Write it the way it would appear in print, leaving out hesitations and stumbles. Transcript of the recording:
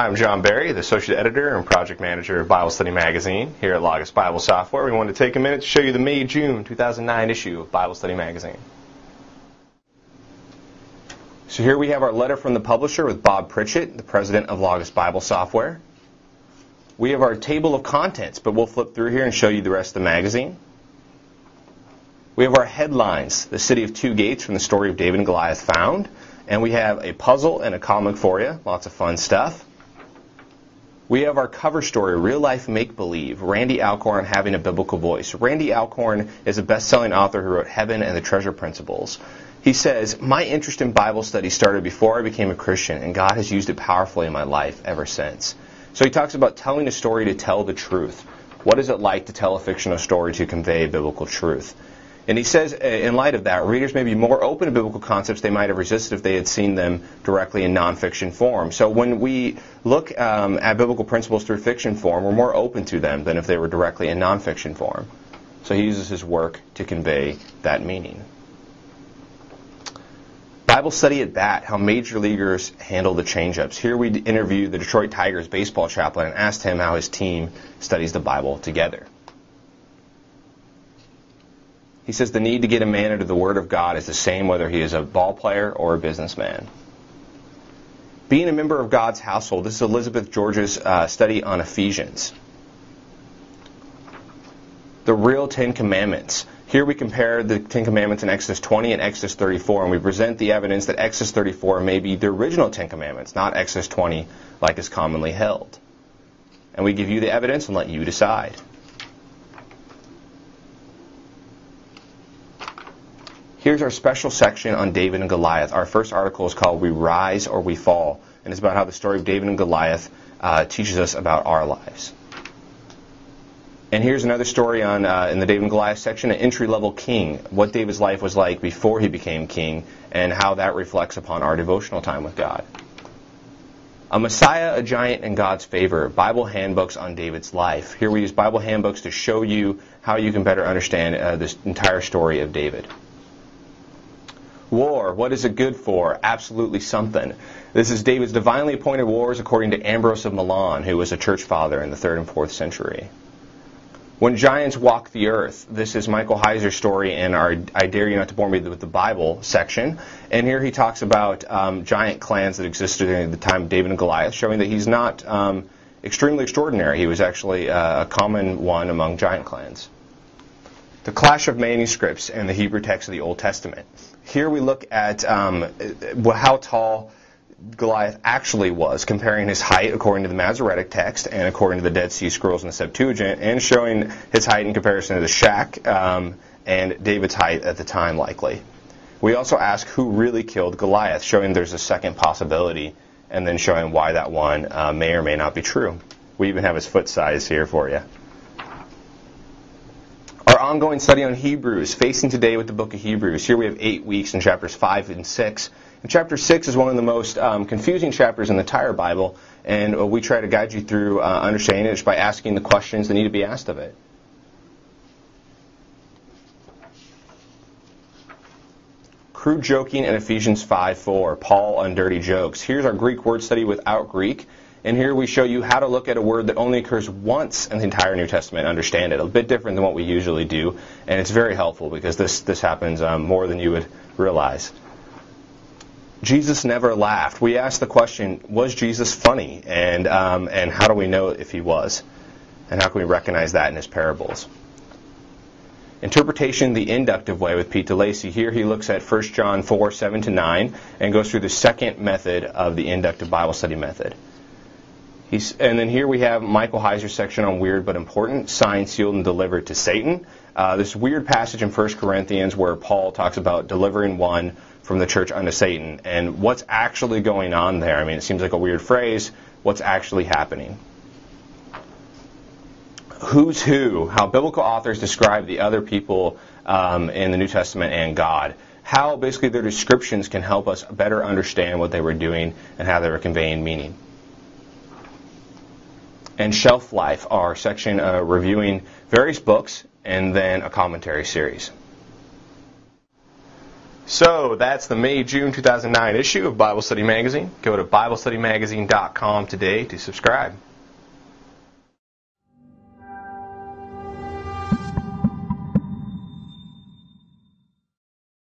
I'm John Barry, the Associate Editor and Project Manager of Bible Study Magazine here at Logos Bible Software. We wanted to take a minute to show you the May-June 2009 issue of Bible Study Magazine. So here we have our letter from the publisher with Bob Pritchett, the President of Logos Bible Software. We have our table of contents, but we'll flip through here and show you the rest of the magazine. We have our headlines, the city of two gates from the story of David and Goliath found. And we have a puzzle and a comic for you. Lots of fun stuff. We have our cover story, Real Life Make-Believe, Randy Alcorn Having a Biblical Voice. Randy Alcorn is a best-selling author who wrote Heaven and the Treasure Principles. He says, my interest in Bible study started before I became a Christian, and God has used it powerfully in my life ever since. So he talks about telling a story to tell the truth. What is it like to tell a fictional story to convey biblical truth? And he says, in light of that, readers may be more open to biblical concepts they might have resisted if they had seen them directly in nonfiction form. So when we look at biblical principles through fiction form, we're more open to them than if they were directly in nonfiction form. So he uses his work to convey that meaning. Bible study at bat, how major leaguers handle the change-ups. Here we interviewed the Detroit Tigers baseball chaplain and asked him how his team studies the Bible together. He says the need to get a man into the Word of God is the same whether he is a ball player or a businessman. Being a member of God's household. This is Elizabeth George's study on Ephesians. The real Ten Commandments. Here we compare the Ten Commandments in Exodus 20 and Exodus 34, and we present the evidence that Exodus 34 may be the original Ten Commandments, not Exodus 20 like is commonly held. And we give you the evidence and let you decide. Here's our special section on David and Goliath. Our first article is called We Rise or We Fall, and it's about how the story of David and Goliath teaches us about our lives. And here's another story on in the David and Goliath section, an entry-level king, what David's life was like before he became king, and how that reflects upon our devotional time with God. A Messiah, a Giant, and God's Favor, Bible handbooks on David's life. Here we use Bible handbooks to show you how you can better understand this entire story of David. War, what is it good for? Absolutely something. This is David's divinely appointed wars according to Ambrose of Milan, who was a church father in the 3rd and 4th century. When Giants Walk the Earth, this is Michael Heiser's story in our I Dare You Not to Bore Me with the Bible section. And here he talks about giant clans that existed during the time of David and Goliath, showing that he's not extremely extraordinary. He was actually a common one among giant clans. The clash of manuscripts and the Hebrew text of the Old Testament. Here we look at how tall Goliath actually was, comparing his height according to the Masoretic text and according to the Dead Sea Scrolls and the Septuagint, and showing his height in comparison to the Shak and David's height at the time, likely. We also ask who really killed Goliath, showing there's a second possibility, and then showing why that one may or may not be true. We even have his foot size here for you. Our ongoing study on Hebrews, facing today with the book of Hebrews. Here we have 8 weeks in chapters 5 and 6. And chapter 6 is one of the most confusing chapters in the entire Bible, and we try to guide you through understanding it just by asking the questions that need to be asked of it. Crude joking in Ephesians 5:4, Paul on dirty jokes. Here's our Greek word study without Greek. And here we show you how to look at a word that only occurs once in the entire New Testament and understand it. A bit different than what we usually do. And it's very helpful because this happens more than you would realize. Jesus never laughed. We asked the question, was Jesus funny? And how do we know if he was? And how can we recognize that in his parables? Interpretation the inductive way with Pete DeLacy. Here he looks at 1 John 4:7-9 and goes through the second method of the inductive Bible study method. And then here we have Michael Heiser's section on weird but important, signed, sealed, and delivered to Satan. This weird passage in 1 Corinthians where Paul talks about delivering one from the church unto Satan. And what's actually going on there? I mean, it seems like a weird phrase. What's actually happening? Who's who? How biblical authors describe the other people in the New Testament and God. How basically their descriptions can help us better understand what they were doing and how they were conveying meaning. And Shelf Life, our section reviewing various books and then a commentary series. So that's the May-June 2009 issue of Bible Study Magazine. Go to BibleStudyMagazine.com today to subscribe.